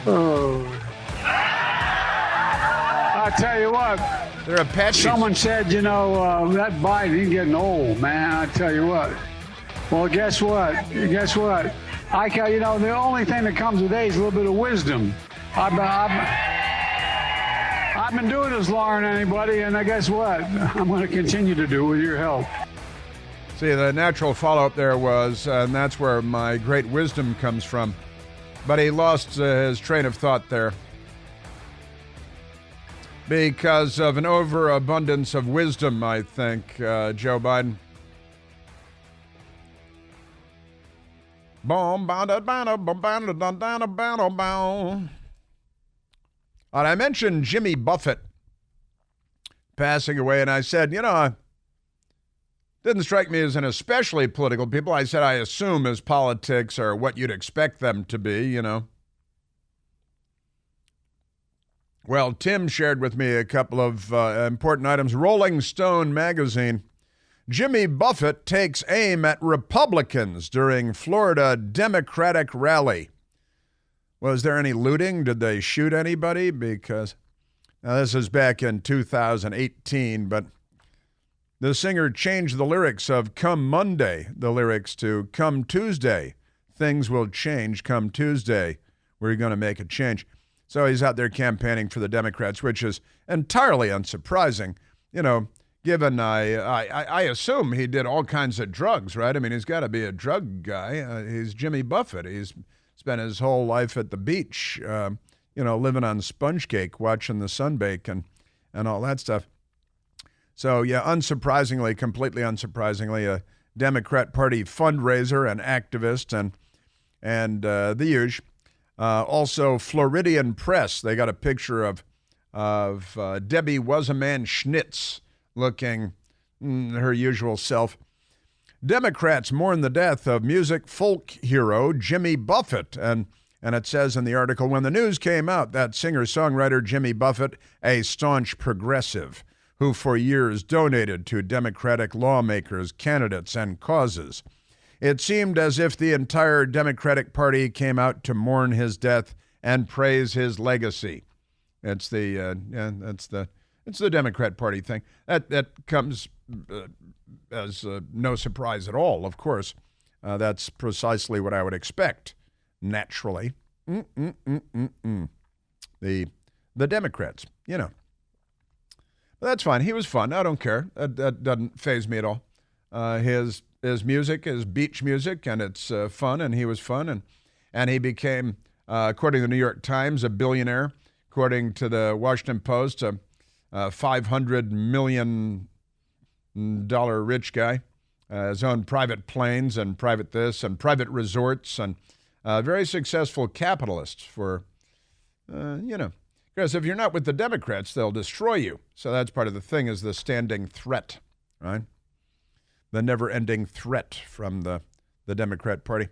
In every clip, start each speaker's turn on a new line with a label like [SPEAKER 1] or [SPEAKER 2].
[SPEAKER 1] Oh. I tell you what.
[SPEAKER 2] They're Apaches.
[SPEAKER 1] Someone said, that Biden, he's getting old, man. I tell you what. Well, guess what? The only thing that comes with age is a little bit of wisdom. I've been doing this longer than anybody, and guess what? I'm going to continue to do with your help.
[SPEAKER 2] See, the natural follow-up there was, and that's where my great wisdom comes from. But he lost his train of thought there because of an overabundance of wisdom, I think, Joe Biden. And I mentioned Jimmy Buffett passing away, and I said, didn't strike me as an especially political people. I said I assume his politics are what you'd expect them to be, Well, Tim shared with me a couple of important items. Rolling Stone magazine. Jimmy Buffett takes aim at Republicans during Florida Democratic rally. Was there any looting? Did they shoot anybody? Because now this is back in 2018, but the singer changed the lyrics of Come Monday, the lyrics to Come Tuesday. Things will change come Tuesday. We're going to make a change. So he's out there campaigning for the Democrats, which is entirely unsurprising, given I assume he did all kinds of drugs, right? I mean, he's got to be a drug guy. He's Jimmy Buffett. He's spent his whole life at the beach, living on sponge cake, watching the sun bake and all that stuff. So, yeah, completely unsurprisingly, a Democrat Party fundraiser and activist and the huge. Also, Floridian Press, they got a picture of Debbie Was-A-Man Schnitz looking her usual self. Democrats mourn the death of music folk hero Jimmy Buffett. And it says in the article, when the news came out that singer-songwriter Jimmy Buffett, a staunch progressive, who for years donated to Democratic lawmakers, candidates, and causes. It seemed as if the entire Democratic Party came out to mourn his death and praise his legacy. It's the Democrat Party thing. That comes as no surprise at all, of course. That's precisely what I would expect, naturally. The Democrats, But that's fine. He was fun. I don't care. That doesn't faze me at all. His music is beach music, and it's fun, and he was fun. And he became, according to the New York Times, a billionaire. According to the Washington Post, a $500 million rich guy. His own private planes and private this and private resorts, and very successful capitalist for, because if you're not with the Democrats, they'll destroy you. So that's part of the thing, is the standing threat, right? The never-ending threat from the Democrat Party.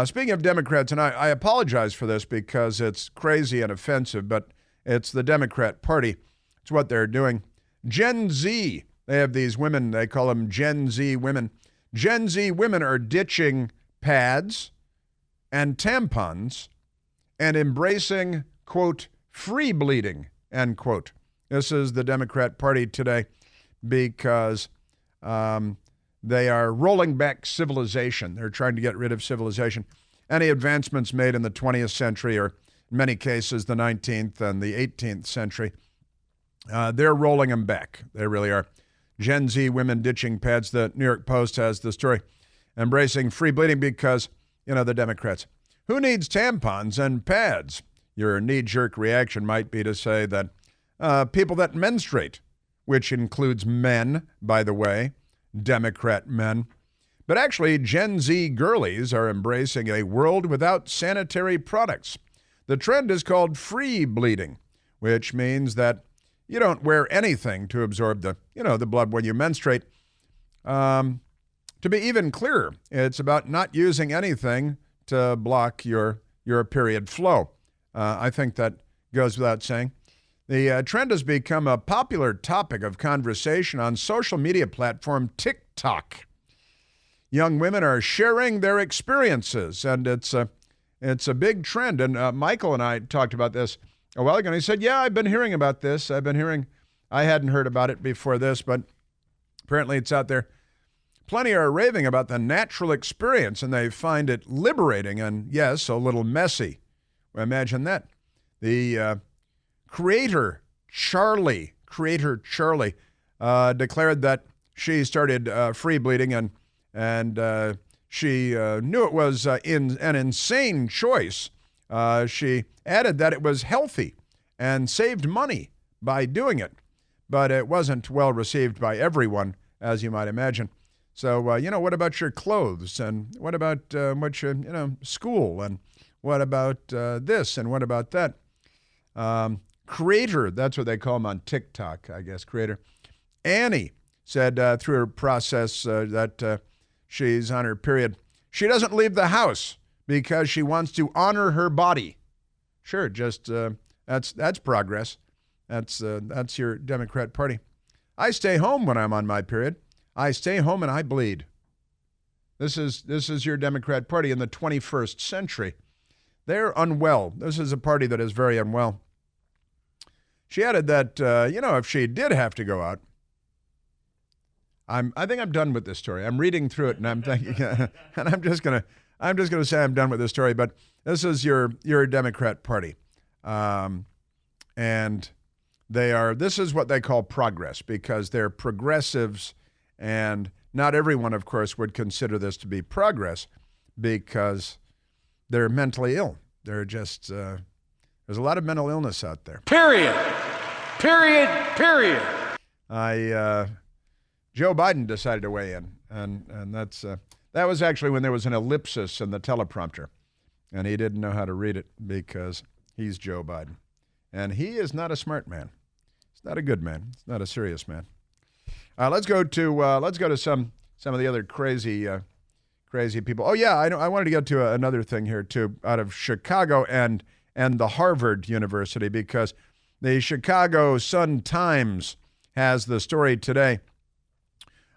[SPEAKER 2] Speaking of Democrats, and I apologize for this because it's crazy and offensive, but it's the Democrat Party. It's what they're doing. Gen Z, they have these women, they call them Gen Z women. Gen Z women are ditching pads and tampons and embracing, quote, free bleeding, end quote. This is the Democrat Party today because they are rolling back civilization. They're trying to get rid of civilization. Any advancements made in the 20th century, or in many cases the 19th and the 18th century, they're rolling them back. They really are. Gen Z women ditching pads. The New York Post has the story. Embracing free bleeding because, the Democrats. Who needs tampons and pads? Your knee-jerk reaction might be to say that people that menstruate, which includes men, by the way, Democrat men. But actually, Gen Z girlies are embracing a world without sanitary products. The trend is called free bleeding, which means that you don't wear anything to absorb the blood when you menstruate. To be even clearer, it's about not using anything to block your period flow. I think that goes without saying. The trend has become a popular topic of conversation on social media platform TikTok. young women are sharing their experiences, and it's a big trend. And Michael and I talked about this a while ago, and he said, yeah, I've been hearing about this. I hadn't heard about it before this, but apparently it's out there. Plenty are raving about the natural experience, and they find it liberating and, yes, a little messy. Well, imagine that. The creator Charlie declared that she started free bleeding, and she knew it was an insane choice. She added that it was healthy and saved money by doing it, but it wasn't well received by everyone, as you might imagine. So, what about your clothes? And what about school? And what about this? And what about that? Creator, that's what they call him on TikTok, I guess, Creator. Annie said through her process that she's on her period. She doesn't leave the house because she wants to honor her body. Sure, just that's progress. That's your Democrat Party. I stay home when I'm on my period. I stay home and I bleed. This is your Democrat Party in the 21st century. They're unwell. This is a party that is very unwell. She added that if she did have to go out, I think I'm done with this story. I'm reading through it and I'm thinking, and I'm just gonna say I'm done with this story. But this is your Democrat Party, and this is what they call progress, because they're progressives, and not everyone, of course, would consider this to be progress because they're mentally ill. They're just there's a lot of mental illness out there. Period. Joe Biden decided to weigh in, and that was actually when there was an ellipsis in the teleprompter, and he didn't know how to read it because he's Joe Biden, and he is not a smart man. He's not a good man. He's not a serious man. Let's go to some of the other crazy people. Oh yeah, I wanted to get to another thing here too, out of Chicago and the Harvard University, because the Chicago Sun-Times has the story today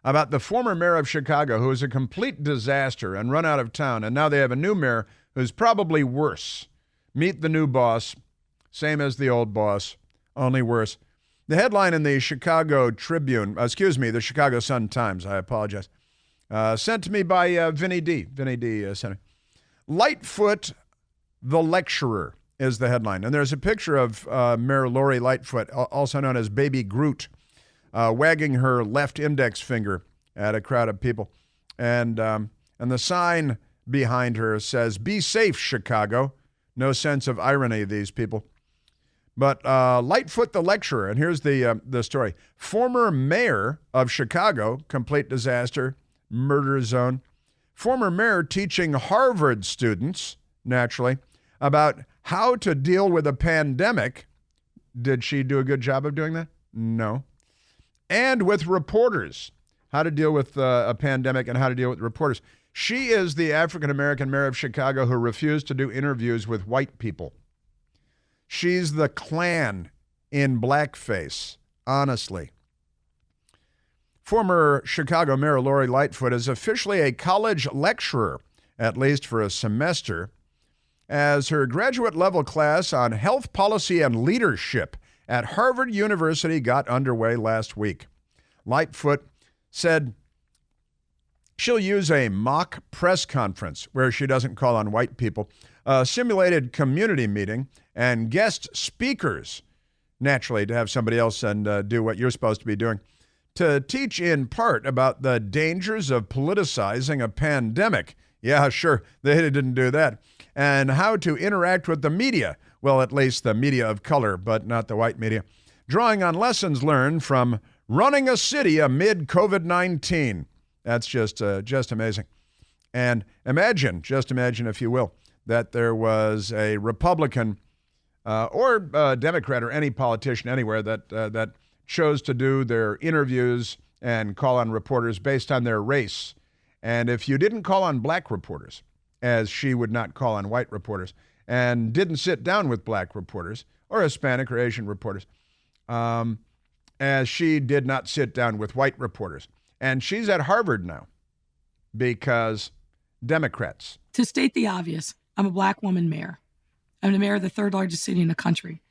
[SPEAKER 2] about the former mayor of Chicago, who was a complete disaster and run out of town, and now they have a new mayor who's probably worse. Meet the new boss, same as the old boss, only worse. The headline in the Chicago the Chicago Sun-Times, I apologize, sent to me by Vinny D. Vinny D sent it. Lightfoot, the lecturer, is the headline. And there's a picture of Mayor Lori Lightfoot, also known as Baby Groot, wagging her left index finger at a crowd of people. And the sign behind her says, "Be safe, Chicago." No sense of irony, these people. But Lightfoot, the lecturer, and here's the story. Former mayor of Chicago, complete disaster, murder zone. Former mayor teaching Harvard students, naturally, about how to deal with a pandemic. Did she do a good job of doing that? No. And with reporters, how to deal with a pandemic and how to deal with reporters. She is the African-American mayor of Chicago who refused to do interviews with white people. She's the Klan in blackface, honestly. Former Chicago Mayor Lori Lightfoot is officially a college lecturer, at least for a semester, as her graduate-level class on health policy and leadership at Harvard University got underway last week. Lightfoot said she'll use a mock press conference where she doesn't call on white people, a simulated community meeting, and guest speakers, naturally, to have somebody else and do what you're supposed to be doing, to teach in part about the dangers of politicizing a pandemic. Yeah, sure, they didn't do that. And how to interact with the media. Well, at least the media of color, but not the white media. Drawing on lessons learned from running a city amid COVID-19. That's just amazing. And just imagine, if you will, that there was a Republican or a Democrat or any politician anywhere that chose to do their interviews and call on reporters based on their race. And if you didn't call on black reporters, as she would not call on white reporters, and didn't sit down with black reporters or Hispanic or Asian reporters, as she did not sit down with white reporters. And she's at Harvard now. because Democrats.
[SPEAKER 3] To state the obvious, I'm a black woman mayor. I'm the mayor of the third largest city in the country.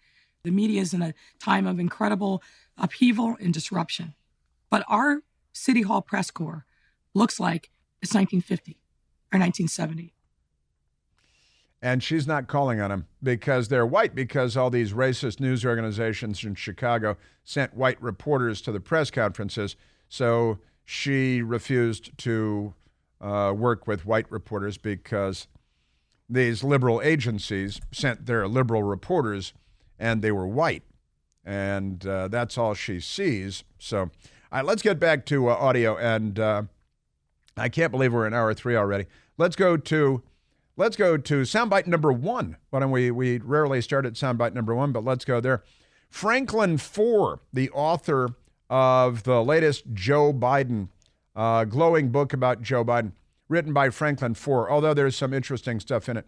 [SPEAKER 3] The media is in a time of incredible upheaval and disruption. But our City Hall press corps looks like it's 1950 or 1970.
[SPEAKER 2] And she's not calling on them because they're white, because all these racist news organizations in Chicago sent white reporters to the press conferences. So she refused to work with white reporters because these liberal agencies sent their liberal reporters and they were white. And that's all she sees. So all right, let's get back to audio. And I can't believe we're in hour 3 already. Let's go to soundbite number 1. Why don't we rarely start at soundbite number 1, but let's go there. Franklin Foer, the author of the latest Joe Biden, glowing book about Joe Biden, written by Franklin Foer, although there's some interesting stuff in it.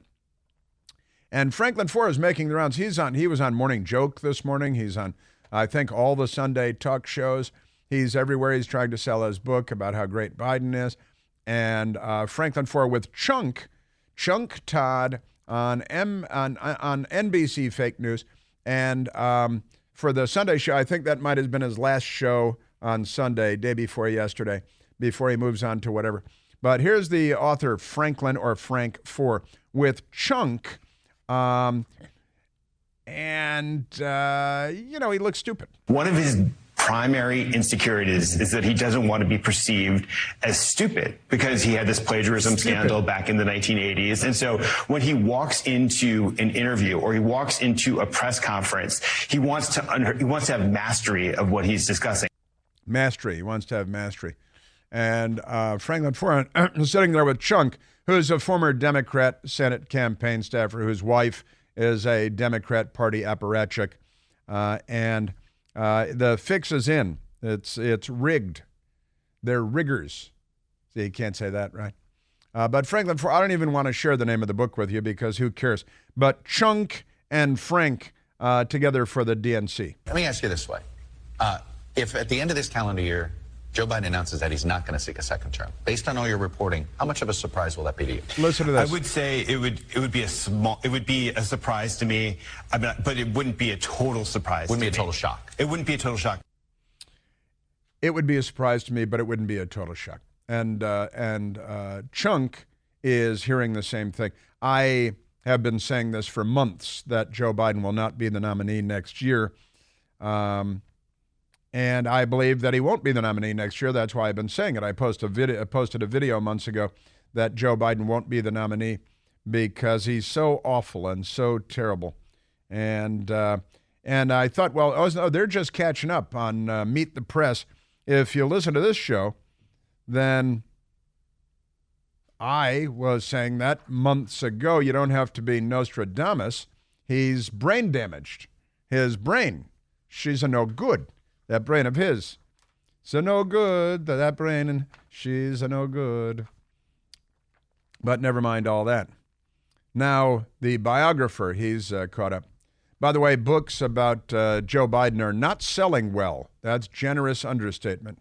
[SPEAKER 2] And Franklin Foer is making the rounds. He was on Morning Joke this morning. He's on, I think, all the Sunday talk shows. He's everywhere. He's trying to sell his book about how great Biden is. And Franklin Foer with Chunk Todd on NBC Fake News. And for the Sunday show, I think that might have been his last show on Sunday, day before yesterday, before he moves on to whatever. But here's the author, Franklin or Frank Foer, with Chunk. He looks stupid.
[SPEAKER 4] One of his primary insecurities is that he doesn't want to be perceived as stupid because he had this plagiarism scandal back in the 1980s. And so when he walks into an interview or he walks into a press conference, he wants to have mastery of what he's discussing.
[SPEAKER 2] Mastery. He wants to have mastery. And Franklin Foer is sitting there with Chunk, who's a former Democrat Senate campaign staffer whose wife is a Democrat Party apparatchik. And the fix is in. It's rigged. They're riggers. See, you can't say that, right? But Franklin Foer, I don't even want to share the name of the book with you because who cares? But Chunk and Frank together for the DNC.
[SPEAKER 5] Let me ask you this way. If at the end of this calendar year, Joe Biden announces that he's not going to seek a second term, based on all your reporting, how much of a surprise will that be to you?
[SPEAKER 2] Listen to this.
[SPEAKER 4] I would say it would be a surprise to me, but it wouldn't be a total surprise.
[SPEAKER 5] Wouldn't be a total shock.
[SPEAKER 4] It wouldn't be a total shock.
[SPEAKER 2] It would be a surprise to me, but it wouldn't be a total shock. And Chunk is hearing the same thing. I have been saying this for months, that Joe Biden will not be the nominee next year. And I believe that he won't be the nominee next year. That's why I've been saying it. I posted a video months ago that Joe Biden won't be the nominee because he's so awful and so terrible. And I thought, well, they're just catching up on Meet the Press. If you listen to this show, then I was saying that months ago. You don't have to be Nostradamus. He's brain damaged. His brain, she's a no good. That brain of his, it's a no good, that brain, and she's a no good. But never mind all that. Now, the biographer, he's caught up. By the way, books about Joe Biden are not selling well. That's generous understatement.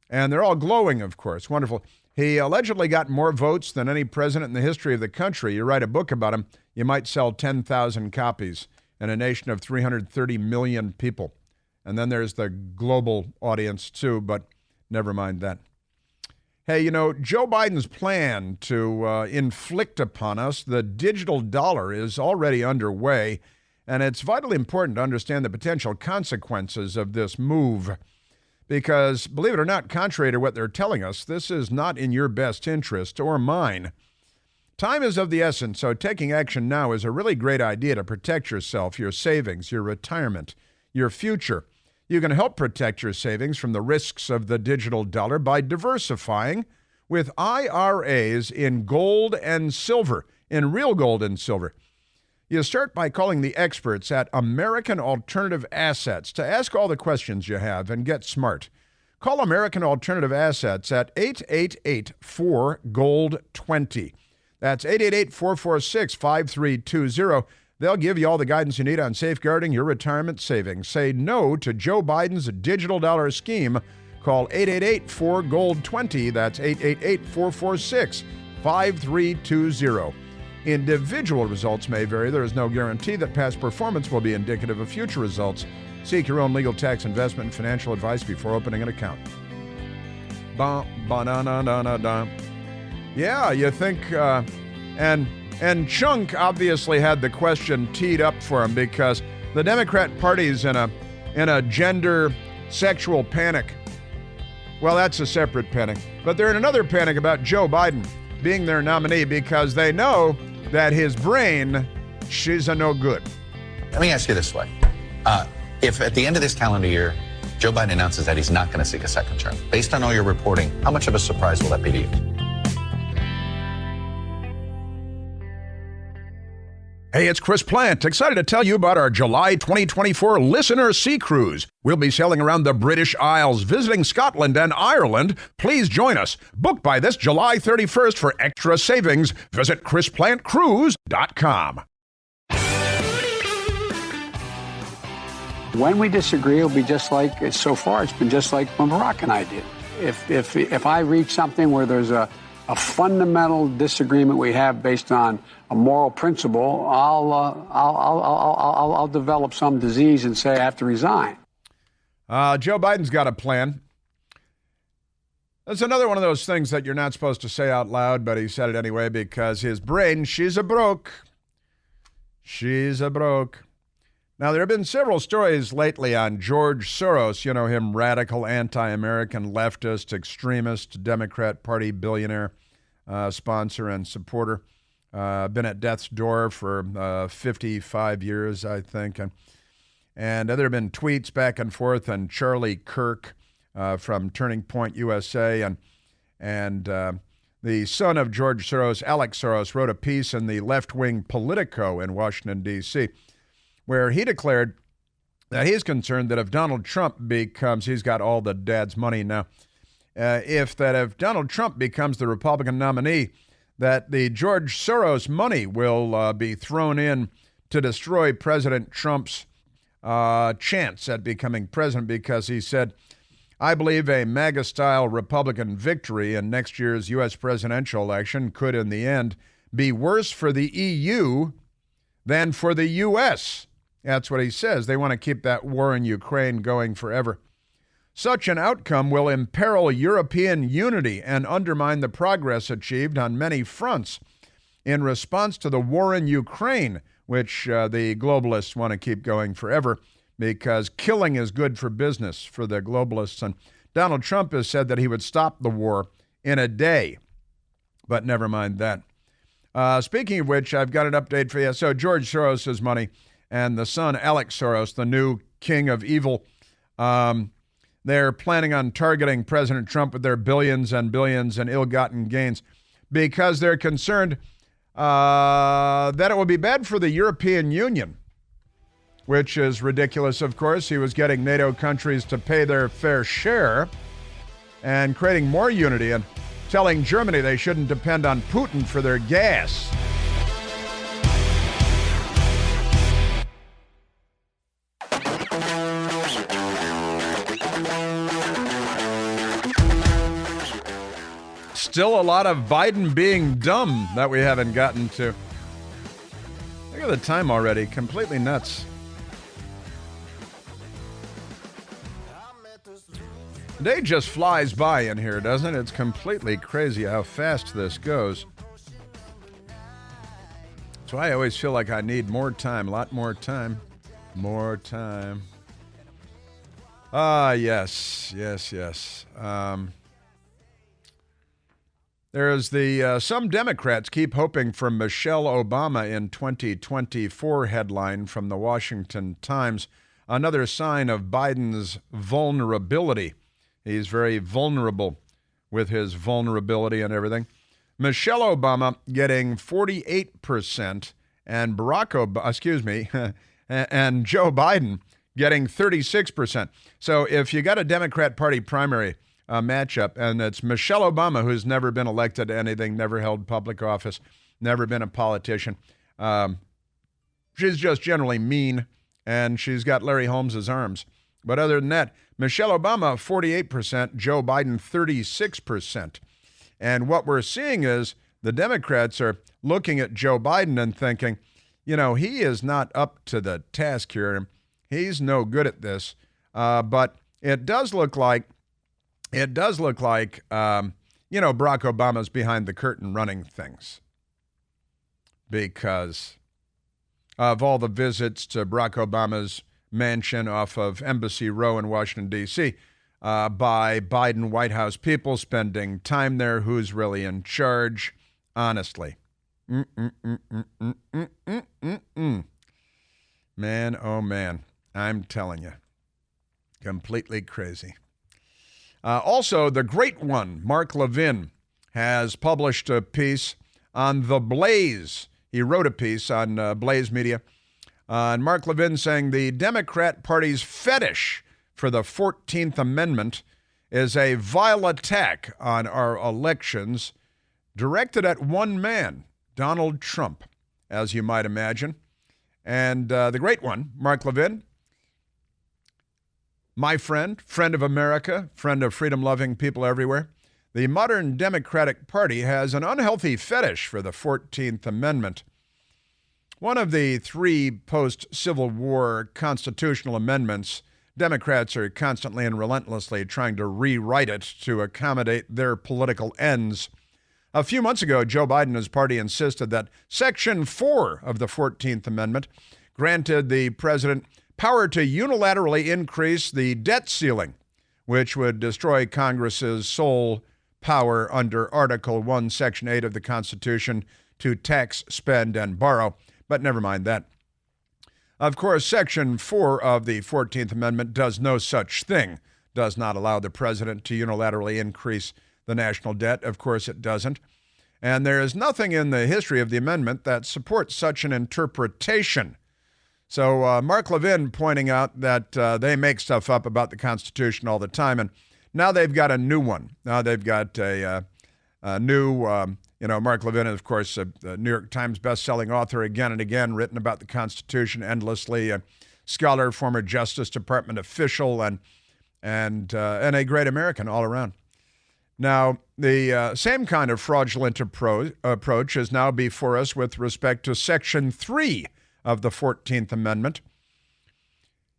[SPEAKER 2] And they're all glowing, of course. Wonderful. He allegedly got more votes than any president in the history of the country. You write a book about him, you might sell 10,000 copies in a nation of 330 million people. And then there's the global audience, too, but never mind that. Hey, Joe Biden's plan to inflict upon us the digital dollar is already underway, and it's vitally important to understand the potential consequences of this move. Because, believe it or not, contrary to what they're telling us, this is not in your best interest or mine. Time is of the essence, so taking action now is a really great idea to protect yourself, your savings, your retirement, your future. You can help protect your savings from the risks of the digital dollar by diversifying with IRAs in gold and silver, in real gold and silver. You start by calling the experts at American Alternative Assets to ask all the questions you have and get smart. Call American Alternative Assets at 888-4-GOLD-20. That's 888-446-5320. They'll give you all the guidance you need on safeguarding your retirement savings. Say no to Joe Biden's digital dollar scheme Call 888-4GOLD20. That's 888-446-5320. Individual results may vary. There is no guarantee that past performance will be indicative of future results. Seek your own legal, tax, investment, and financial advice before opening an account. Yeah, you think, and Chunk obviously had the question teed up for him because the Democrat Party's in a gender sexual panic. Well, that's a separate panic. But they're in another panic about Joe Biden being their nominee because they know that his brain, she's a no good.
[SPEAKER 5] Let me ask you this way. If at the end of this calendar year, Joe Biden announces that he's not going to seek a second term, based on all your reporting, how much of a surprise will that be to you?
[SPEAKER 2] Hey, it's Chris Plant, excited to tell you about our July 2024 Listener Sea Cruise. We'll be sailing around the British Isles, visiting Scotland and Ireland. Please join us. Book by this July 31st for extra savings. Visit ChrisPlantCruise.com.
[SPEAKER 1] When we disagree, it'll be just like, so far, it's been just like when Barack and I did. If I reach something where there's a fundamental disagreement we have based on a moral principle, I'll develop some disease and say I have to resign.
[SPEAKER 2] Joe Biden's got a plan. That's another one of those things that you're not supposed to say out loud, but he said it anyway because his brain, she's a broke. She's a broke. Now, there have been several stories lately on George Soros, you know him, radical, anti-American, leftist, extremist, Democrat Party billionaire, sponsor and supporter. Been at death's door for 55 years, I think. And there have been tweets back and forth, and Charlie Kirk from Turning Point USA and the son of George Soros, Alex Soros, wrote a piece in the left-wing Politico in Washington, D.C., where he declared that he's concerned that if Donald Trump becomes, he's got all the dad's money now, if Donald Trump becomes the Republican nominee, that the George Soros money will be thrown in to destroy President Trump's chance at becoming president, because he said, I believe a MAGA-style Republican victory in next year's U.S. presidential election could, in the end, be worse for the EU than for the U.S. That's what he says. They want to keep that war in Ukraine going forever. Such an outcome will imperil European unity and undermine the progress achieved on many fronts in response to the war in Ukraine, which the globalists want to keep going forever because killing is good for business for the globalists. And Donald Trump has said that he would stop the war in a day, but never mind that. Speaking of which, I've got an update for you. So George Soros' money and the son, Alex Soros, the new king of evil, they're planning on targeting President Trump with their billions and billions and ill-gotten gains because they're concerned that it will be bad for the European Union, which is ridiculous, of course. He was getting NATO countries to pay their fair share and creating more unity and telling Germany they shouldn't depend on Putin for their gas. Still a lot of Biden being dumb that we haven't gotten to. Look at the time already. Completely nuts. The day just flies by in here, doesn't it? It's completely crazy how fast this goes. So I always feel like I need more time, a lot more time. More time. Yes. There's the some Democrats keep hoping for Michelle Obama in 2024 headline from the Washington Times. Another sign of Biden's vulnerability. He's very vulnerable with his vulnerability and everything. Michelle Obama getting 48% and and Joe Biden getting 36%. So if you got a Democrat Party primary matchup, and it's Michelle Obama, who's never been elected to anything, never held public office, never been a politician. She's just generally mean, and she's got Larry Holmes's arms. But other than that, Michelle Obama, 48%, Joe Biden, 36%. And what we're seeing is the Democrats are looking at Joe Biden and thinking, you know, he is not up to the task here. He's no good at this. But it does look like, you know, Barack Obama's behind the curtain running things because of all the visits to Barack Obama's mansion off of Embassy Row in Washington, D.C., by Biden White House people spending time there. Who's really in charge? Honestly. Man, oh man, I'm telling you. Completely crazy. Also, the great one, Mark Levin, has published a piece on The Blaze. He wrote a piece on Blaze Media. And Mark Levin saying the Democrat Party's fetish for the 14th Amendment is a vile attack on our elections directed at one man, Donald Trump, as you might imagine. And the great one, Mark Levin, my friend of America, friend of freedom-loving people everywhere, the modern Democratic Party has an unhealthy fetish for the 14th Amendment. One of the three post-Civil War constitutional amendments, Democrats are constantly and relentlessly trying to rewrite it to accommodate their political ends. A few months ago, Joe Biden and his party insisted that Section 4 of the 14th Amendment granted the president power to unilaterally increase the debt ceiling, which would destroy Congress's sole power under Article 1, Section 8 of the Constitution to tax, spend, and borrow. But never mind that. Of course, Section 4 of the 14th Amendment does no such thing, does not allow the president to unilaterally increase the national debt. Of course, it doesn't. And there is nothing in the history of the amendment that supports such an interpretation. So Mark Levin pointing out that they make stuff up about the Constitution all the time, and now they've got a new one. Now they've got a new, Mark Levin is, of course, a New York Times bestselling author again and again, written about the Constitution endlessly, a scholar, former Justice Department official, and a great American all around. Now, the same kind of fraudulent approach is now before us with respect to Section 3 of the 14th Amendment.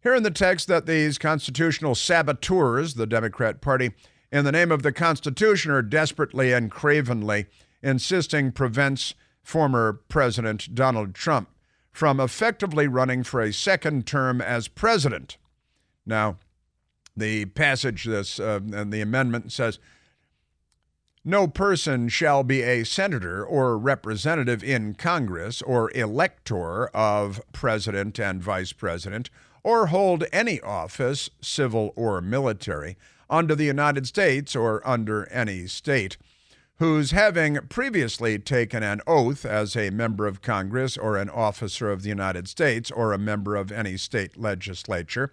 [SPEAKER 2] Here in the text that these constitutional saboteurs, the Democrat Party, in the name of the Constitution are desperately and cravenly insisting prevents former President Donald Trump from effectively running for a second term as president. Now, the passage and the amendment says, no person shall be a senator or representative in Congress or elector of president and vice president or hold any office, civil or military, under the United States or under any state, whose having previously taken an oath as a member of Congress or an officer of the United States or a member of any state legislature,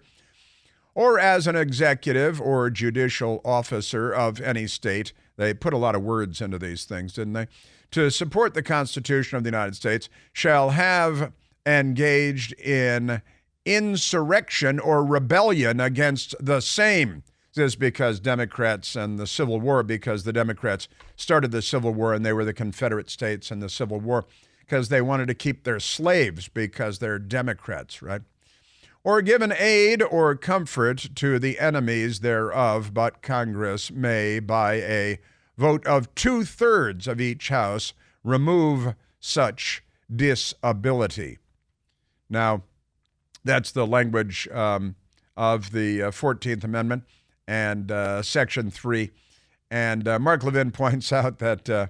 [SPEAKER 2] or as an executive or judicial officer of any state. They put a lot of words into these things, didn't they? To support the Constitution of the United States, shall have engaged in insurrection or rebellion against the same. This is because Democrats and the Civil War, because the Democrats started the Civil War and they were the Confederate States in the Civil War because they wanted to keep their slaves because they're Democrats, right? Or given aid or comfort to the enemies thereof, but Congress may, by a vote of 2/3 of each house, remove such disability. Now, that's the language of the 14th Amendment and Section 3. And Mark Levin points out that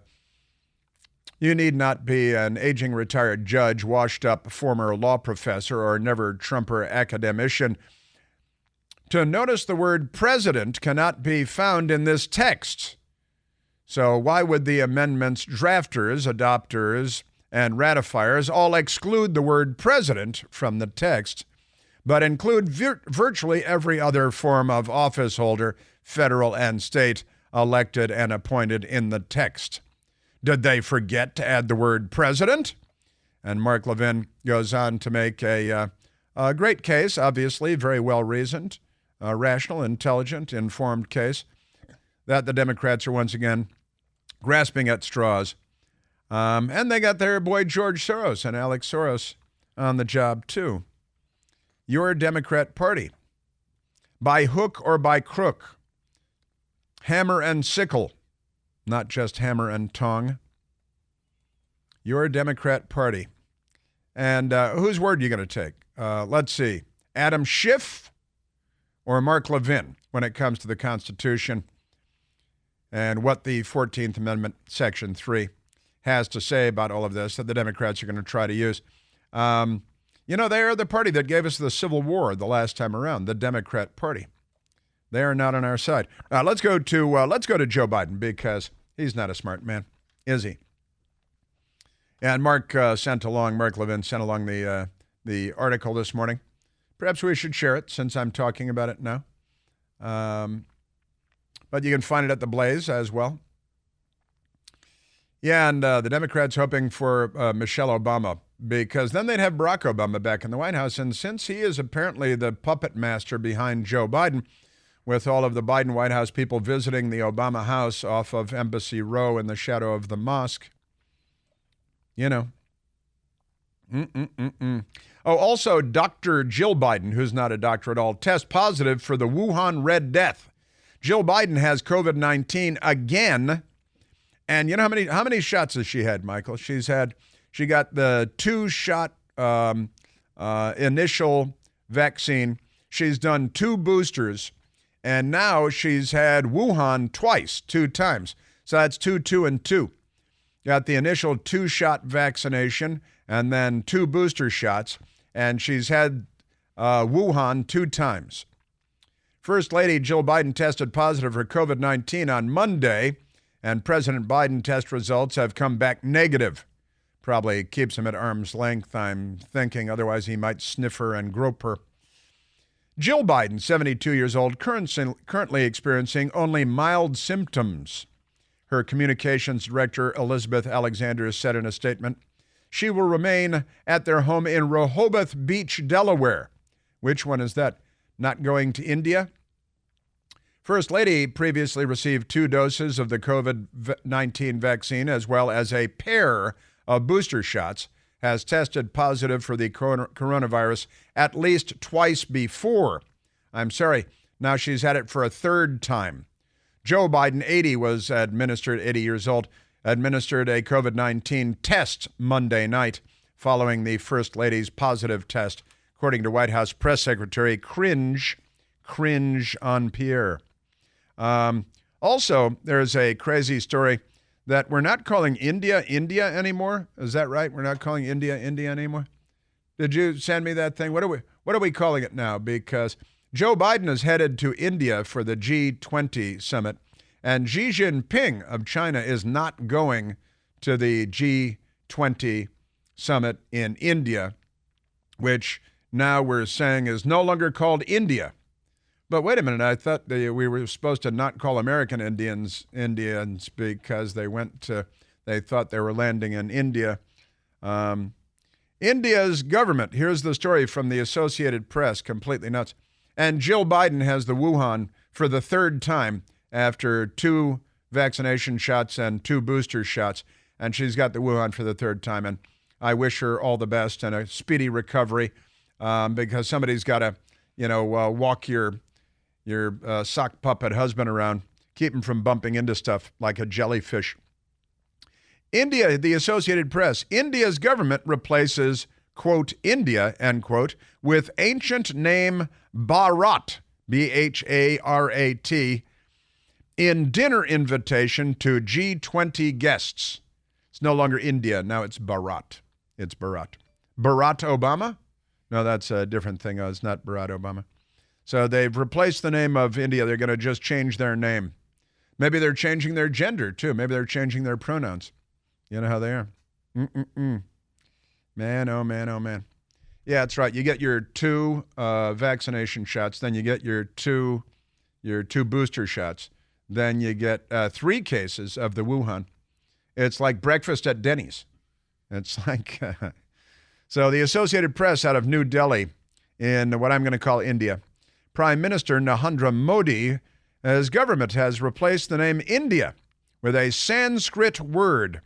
[SPEAKER 2] you need not be an aging retired judge, washed-up former law professor, or never-Trumper academician to notice the word president cannot be found in this text. So why would the amendment's drafters, adopters, and ratifiers all exclude the word president from the text, but include virtually every other form of office holder, federal and state, elected and appointed in the text? Did they forget to add the word president? And Mark Levin goes on to make a great case, obviously, very well reasoned, a rational, intelligent, informed case that the Democrats are once again grasping at straws. And they got their boy George Soros and Alex Soros on the job, too. Your Democrat Party, by hook or by crook, hammer and sickle, not just hammer and tongue. Your Democrat Party. And whose word are you going to take? Let's see. Adam Schiff or Mark Levin when it comes to the Constitution and what the 14th Amendment, Section 3, has to say about all of this that the Democrats are going to try to use. You know, they are the party that gave us the Civil War the last time around, the Democrat Party. They are not on our side. Let's go to Joe Biden because he's not a smart man, is he? And Mark Levin sent along the article this morning. Perhaps we should share it since I'm talking about it now. But you can find it at the Blaze as well. Yeah, and the Democrats hoping for Michelle Obama because then they'd have Barack Obama back in the White House. And since he is apparently the puppet master behind Joe Biden, with all of the Biden White House people visiting the Obama house off of Embassy Row in the shadow of the mosque, you know. Oh, also, Dr. Jill Biden, who's not a doctor at all, test positive for the Wuhan Red Death. Jill Biden has COVID-19 again. And you know how many shots has she had, Michael? She got the 2-shot initial vaccine. She's done 2 boosters, and now she's had Wuhan twice, 2 times. So that's 2, 2, and 2. Got the initial 2-shot vaccination and then 2 booster shots, and she's had Wuhan 2 times. First Lady Jill Biden tested positive for COVID-19 on Monday, and President Biden test results have come back negative. Probably keeps him at arm's length, I'm thinking. Otherwise, he might sniff her and grope her. Jill Biden, 72 years old, currently experiencing only mild symptoms. Her communications director, Elizabeth Alexander, said in a statement, she will remain at their home in Rehoboth Beach, Delaware. Which one is that? Not going to India? First Lady previously received 2 doses of the COVID-19 vaccine as well as a pair of booster shots, has tested positive for the coronavirus at least twice before. Now she's had it for a 3rd time. Joe Biden, 80 years old, administered a COVID-19 test Monday night following the First Lady's positive test, according to White House Press Secretary Cringe on Pierre. Also, there's a crazy story that we're not calling India anymore. Is that right? We're not calling India anymore? Did you send me that thing? What are we calling it now? Because Joe Biden is headed to India for the G20 summit, and Xi Jinping of China is not going to the G20 summit in India, which now we're saying is no longer called India. But wait a minute, I thought we were supposed to not call American Indians because they thought they were landing in India. India's government, here's the story from the Associated Press, completely nuts. And Jill Biden has the Wuhan for the 3rd time after 2 vaccination shots and 2 booster shots. And she's got the Wuhan for the 3rd time. And I wish her all the best and a speedy recovery because somebody's got to, walk your sock puppet husband around, keep him from bumping into stuff like a jellyfish. India, the Associated Press, India's government replaces, quote, India, end quote, with ancient name Bharat, Bharat, in dinner invitation to G20 guests. It's no longer India, now it's Bharat. It's Bharat. Barack Obama? No, that's a different thing. It's not Barack Obama. So they've replaced the name of India. They're going to just change their name. Maybe they're changing their gender, too. Maybe they're changing their pronouns. You know how they are. Man, oh, man, oh, man. Yeah, that's right. You get your 2 vaccination shots. Then you get your two booster shots. Then you get 3 cases of the Wuhan. It's like breakfast at Denny's. It's like... So the Associated Press out of New Delhi in what I'm going to call India Prime Minister Narendra Modi, his government has replaced the name India with a Sanskrit word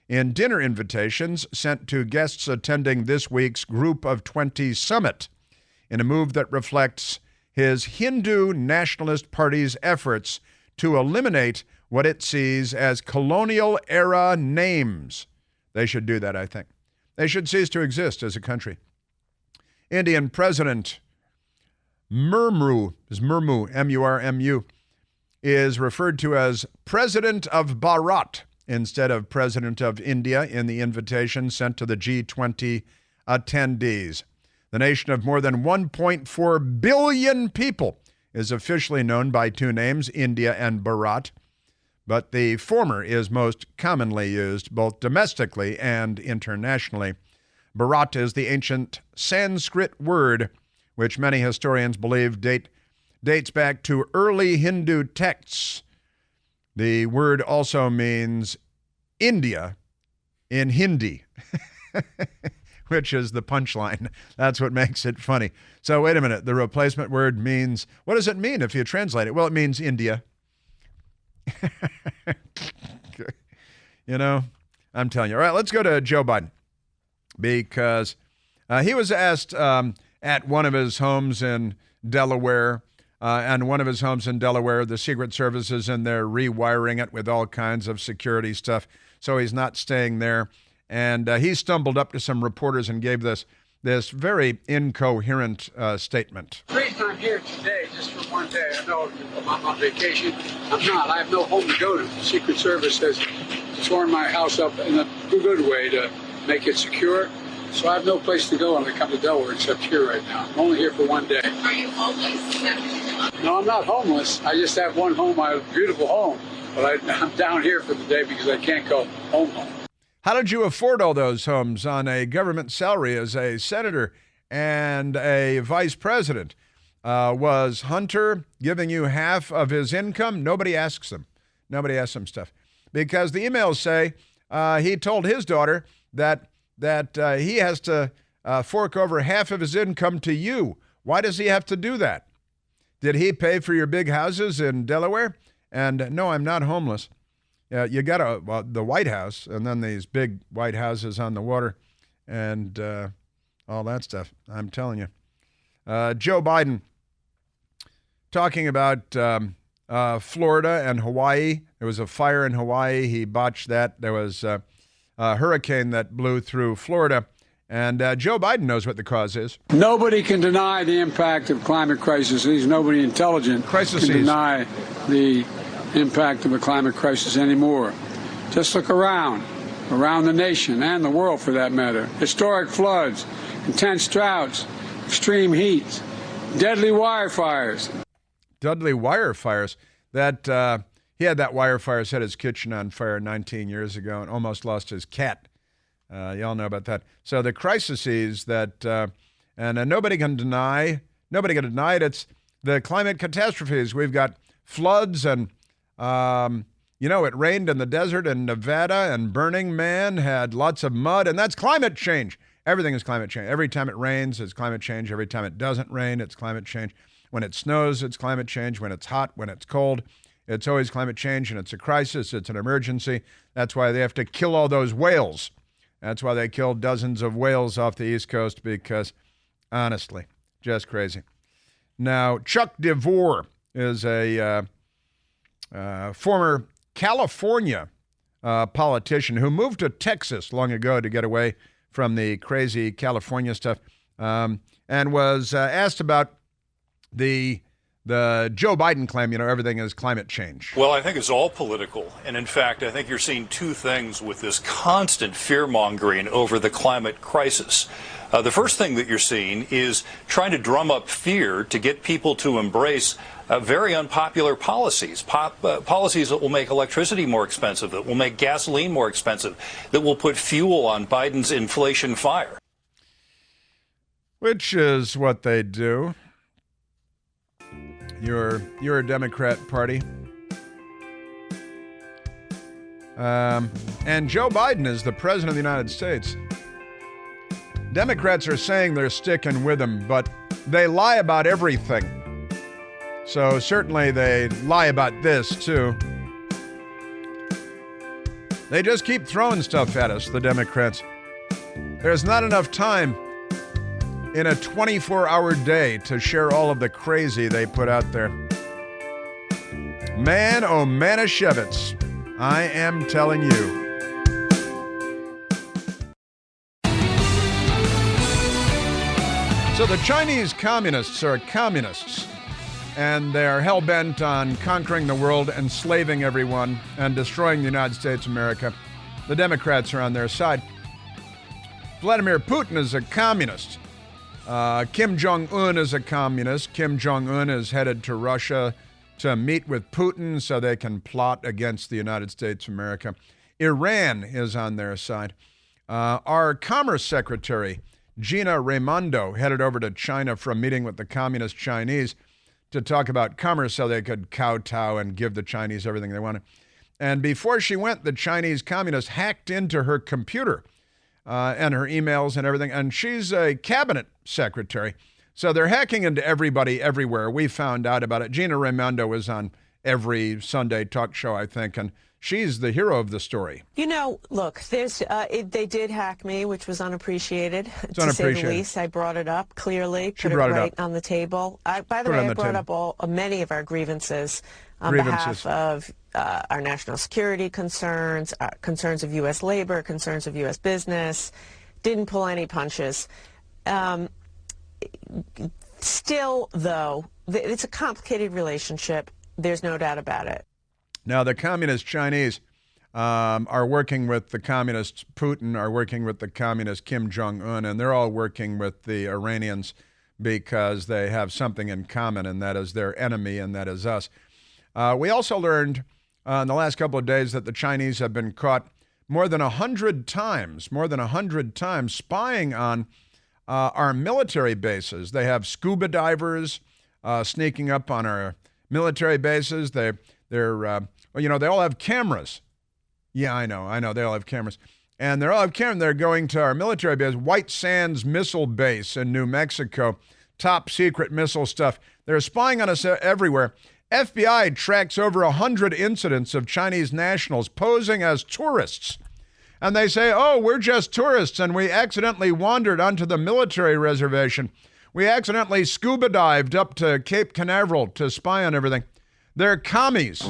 [SPEAKER 2] in dinner invitations sent to guests attending this week's Group of 20 summit, in a move that reflects his Hindu Nationalist Party's efforts to eliminate what it sees as colonial-era names. They should do that, I think. They should cease to exist as a country. Indian President Murmu, M-U-R-M-U, is referred to as President of Bharat instead of President of India in the invitation sent to the G20 attendees. The nation of more than 1.4 billion people is officially known by two names, India and Bharat, but the former is most commonly used both domestically and internationally. Bharat is the ancient Sanskrit word, which many historians believe dates back to early Hindu texts. The word also means India in Hindi, which is the punchline. That's what makes it funny. So wait a minute. The replacement word means, what does it mean if you translate it? Well, it means India. You know, I'm telling you. All right, let's go to Joe Biden, because he was asked at one of his homes in Delaware, the Secret Service is in there rewiring it with all kinds of security stuff, so he's not staying there. And he stumbled up to some reporters and gave this very incoherent statement.
[SPEAKER 1] The reason I'm here today, just for one day, I know I'm on vacation. I'm not. I have no home to go to. The Secret Service has torn my house up in a good way to make it secure. So I have no place to go when I come to Delaware except here right now. I'm only here for one day.
[SPEAKER 6] Are you homeless?
[SPEAKER 1] No, I'm not homeless. I just have one home, my beautiful home. But I'm down here for the day because I can't go home.
[SPEAKER 2] How did you afford all those homes on a government salary as a senator and a vice president? Was Hunter giving you half of his income? Nobody asks him. Nobody asks him stuff. Because the emails say he told his daughter that he has to fork over half of his income to you. Why does he have to do that? Did he pay for your big houses in Delaware? And no, I'm not homeless. You got the White House and then these big white houses on the water and all that stuff. I'm telling you. Joe Biden talking about Florida and Hawaii. There was a fire in Hawaii. He botched that. There was a hurricane that blew through Florida. And Joe Biden knows what the cause is.
[SPEAKER 1] Nobody can deny the impact of climate crisis. Nobody intelligent can deny the impact of a climate crisis anymore. Just look around the nation and the world for that matter. Historic floods, intense droughts, extreme heat, deadly wire fires.
[SPEAKER 2] Deadly wire fires. That he had that wire fire, set his kitchen on fire 19 years ago and almost lost his cat. Y'all know about that. So the crises that, and nobody can deny it. It's the climate catastrophes. We've got floods and, it rained in the desert in Nevada and Burning Man had lots of mud, and that's climate change. Everything is climate change. Every time it rains, it's climate change. Every time it doesn't rain, it's climate change. When it snows, it's climate change. When it's hot, when it's cold, it's always climate change, and it's a crisis. It's an emergency. That's why they have to kill all those whales. That's why they killed dozens of whales off the East Coast because, honestly, just crazy. Now, Chuck DeVore is a former California politician who moved to Texas long ago to get away from the crazy California stuff, and was asked about the Joe Biden claim, everything is climate change.
[SPEAKER 7] Well, I think it's all political. And in fact, I think you're seeing two things with this constant fear-mongering over the climate crisis. The first thing that you're seeing is trying to drum up fear to get people to embrace very unpopular policies, policies that will make electricity more expensive, that will make gasoline more expensive, that will put fuel on Biden's inflation fire.
[SPEAKER 2] Which is what they do. You're a Democrat party. And Joe Biden is the president of the United States. Democrats are saying they're sticking with him, but they lie about everything. So certainly they lie about this, too. They just keep throwing stuff at us, the Democrats. There's not enough time in a 24-hour day to share all of the crazy they put out there. Man, oh Manischewitz, I am telling you. So the Chinese communists are communists, and they're hell-bent on conquering the world, enslaving everyone, and destroying the United States of America. The Democrats are on their side. Vladimir Putin is a communist. Kim Jong-un is a communist. Kim Jong-un is headed to Russia to meet with Putin so they can plot against the United States of America. Iran is on their side. Our Commerce Secretary, Gina Raimondo, headed over to China for a meeting with the Communist Chinese to talk about commerce so they could kowtow and give the Chinese everything they wanted. And before she went, the Chinese communists hacked into her computer and her emails and everything. And she's a cabinet secretary. So they're hacking into everybody everywhere. We found out about it. Gina Raimondo was on every Sunday talk show, I think, and she's the hero of the story.
[SPEAKER 8] You know, look, they did hack me, which was unappreciated,
[SPEAKER 2] to say
[SPEAKER 8] the least. I brought it up clearly, put it
[SPEAKER 2] right
[SPEAKER 8] on the table. By the way, I brought up many of our grievances on behalf of our national security concerns, concerns of U.S. labor, concerns of U.S. business. Didn't pull any punches. Still, though, it's a complicated relationship. There's no doubt about it.
[SPEAKER 2] Now, the communist Chinese are working with the communist Putin, are working with the communist Kim Jong-un, and they're all working with the Iranians because they have something in common, and that is their enemy, and that is us. We also learned in the last couple of days that the Chinese have been caught more than 100 times spying on our military bases. They have scuba divers sneaking up on our military bases. They all have cameras. Yeah, I know. They all have cameras. And they all have cameras. They're going to our military base, White Sands Missile Base in New Mexico, top secret missile stuff. They're spying on us everywhere. FBI tracks over 100 incidents of Chinese nationals posing as tourists. And they say, oh, we're just tourists, and we accidentally wandered onto the military reservation. We accidentally scuba dived up to Cape Canaveral to spy on everything. They're commies.